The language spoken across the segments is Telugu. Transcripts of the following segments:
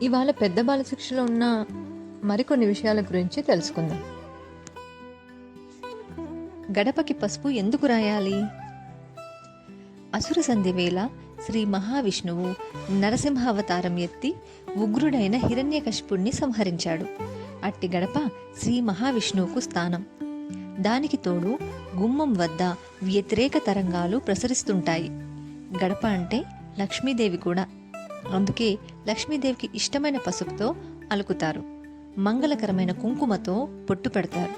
ఇవాళ పెద్ద బాలశిక్షలో ఉన్న మరికొన్ని విషయాల గురించి తెలుసుకుందాం. గడపకి పసుపు ఎందుకు రాయాలి? అసుర సంధి వేళ శ్రీ మహావిష్ణువు నరసింహావతారం ఎత్తి ఉగ్రుడైన హిరణ్యకశిపుణ్ణి సంహరించాడు. అట్టి గడప శ్రీ మహావిష్ణువుకు స్థానం. దానికి తోడు గుమ్మం వద్ద వ్యతిరేక తరంగాలు ప్రసరిస్తుంటాయి. గడప అంటే లక్ష్మీదేవి కూడా. అందుకే లక్ష్మీదేవికి ఇష్టమైన పసుపుతో అలుకుతారు. మంగళకరమైన కుంకుమతో పొట్టు పెడతారు.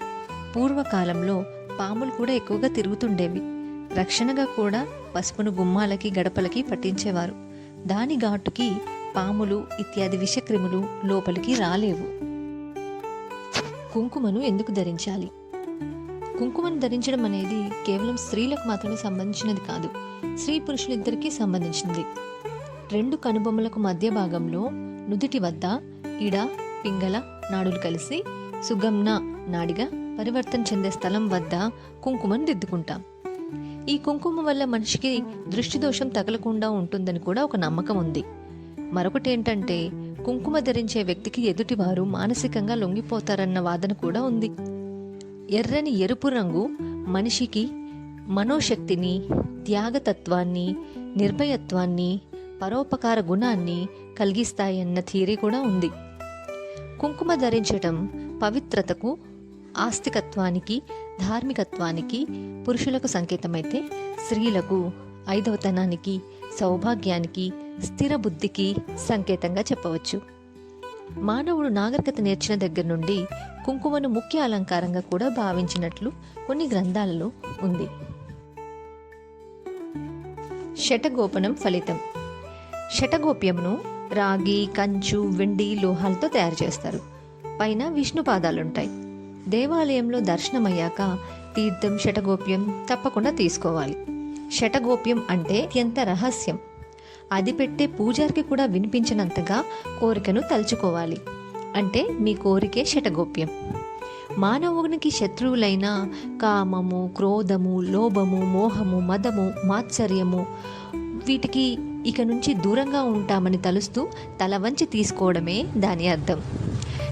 పూర్వకాలంలో పాములు కూడా ఎక్కువగా తిరుగుతుండేవి. రక్షణగా కూడా పసుపును గుమ్మాలకి గడపలకి పట్టించేవారు. దాని ఘాటుకి పాములు ఇత్యాది విషక్రిములు లోపలికి రాలేవు. కుంకుమను ఎందుకు ధరించాలి? కుంకుమను ధరించడం అనేది కేవలం స్త్రీలకు మాత్రమే సంబంధించినది కాదు, స్త్రీ పురుషులిద్దరికీ సంబంధించినది. రెండు కనుబొమ్మలకు మధ్య భాగంలో నుదుటి వద్ద ఇడ పింగళ నాడులు కలిసి సుగమ్న నాడిగా పరివర్తన చెందే స్థలం వద్ద కుంకుమను దిద్దుకుంటాం. ఈ కుంకుమ వల్ల మనిషికి దృష్టి దోషం తగలకుండా ఉంటుందని కూడా ఒక నమ్మకం ఉంది. మరొకటి ఏంటంటే కుంకుమ ధరించే వ్యక్తికి ఎదుటివారు మానసికంగా లొంగిపోతారన్న వాదన కూడా ఉంది. ఎర్రని ఎరుపు రంగు మనిషికి మనోశక్తిని, త్యాగతత్వాన్ని, నిర్భయత్వాన్ని, పరోపకార గుణాన్ని కలిగిస్తాయన్న థియరీ కూడా ఉంది. కుంకుమ ధరించటం పవిత్రతకు, ఆస్తికత్వానికి, ధార్మికత్వానికి పురుషులకు సంకేతమైతే స్త్రీలకు ఐదవతనానికి, సౌభాగ్యానికి, స్థిర బుద్ధికి సంకేతంగా చెప్పవచ్చు. మానవుడు నాగరికత నేర్చిన దగ్గర నుండి కుంకుమను ముఖ్య అలంకారంగా కూడా భావించినట్లు కొన్ని గ్రంథాలలో ఉంది. శటగోపనం ఫలితం. శటగోప్యమును రాగి, కంచు, వెండి, లోహాలతో తయారు చేస్తారు. పైన విష్ణు పాదాలుంటాయి. దేవాలయంలో దర్శనమయ్యాక తీర్థం, శటగోప్యం తప్పకుండా తీసుకోవాలి. శటగోప్యం అంటే అత్యంత రహస్యం. అది పెట్టే పూజారికి కూడా వినిపించినంతగా కోరికను తలుచుకోవాలి. అంటే మీ కోరికే శటగోప్యం. మానవునికి శత్రువులైన కామము, క్రోధము, లోభము, మోహము, మదము, మాత్సర్యము వీటికి ఇక నుంచి దూరంగా ఉంటామని తలుస్తూ తల వంచి తీసుకోవడమే దాని అర్థం.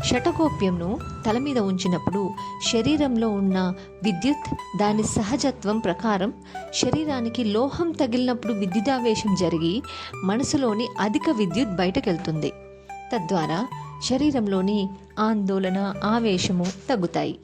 శటగోప్యంను తల మీద ఉంచినప్పుడు శరీరంలో ఉన్న విద్యుత్ దాని సహజత్వం ప్రకారం శరీరానికి లోహం తగిలినప్పుడు విద్యుదావేశం జరిగి మనసులోని అధిక విద్యుత్ బయటకెళ్తుంది. తద్వారా శరీరంలోని ఆందోళన, ఆవేశము తగ్గుతాయి.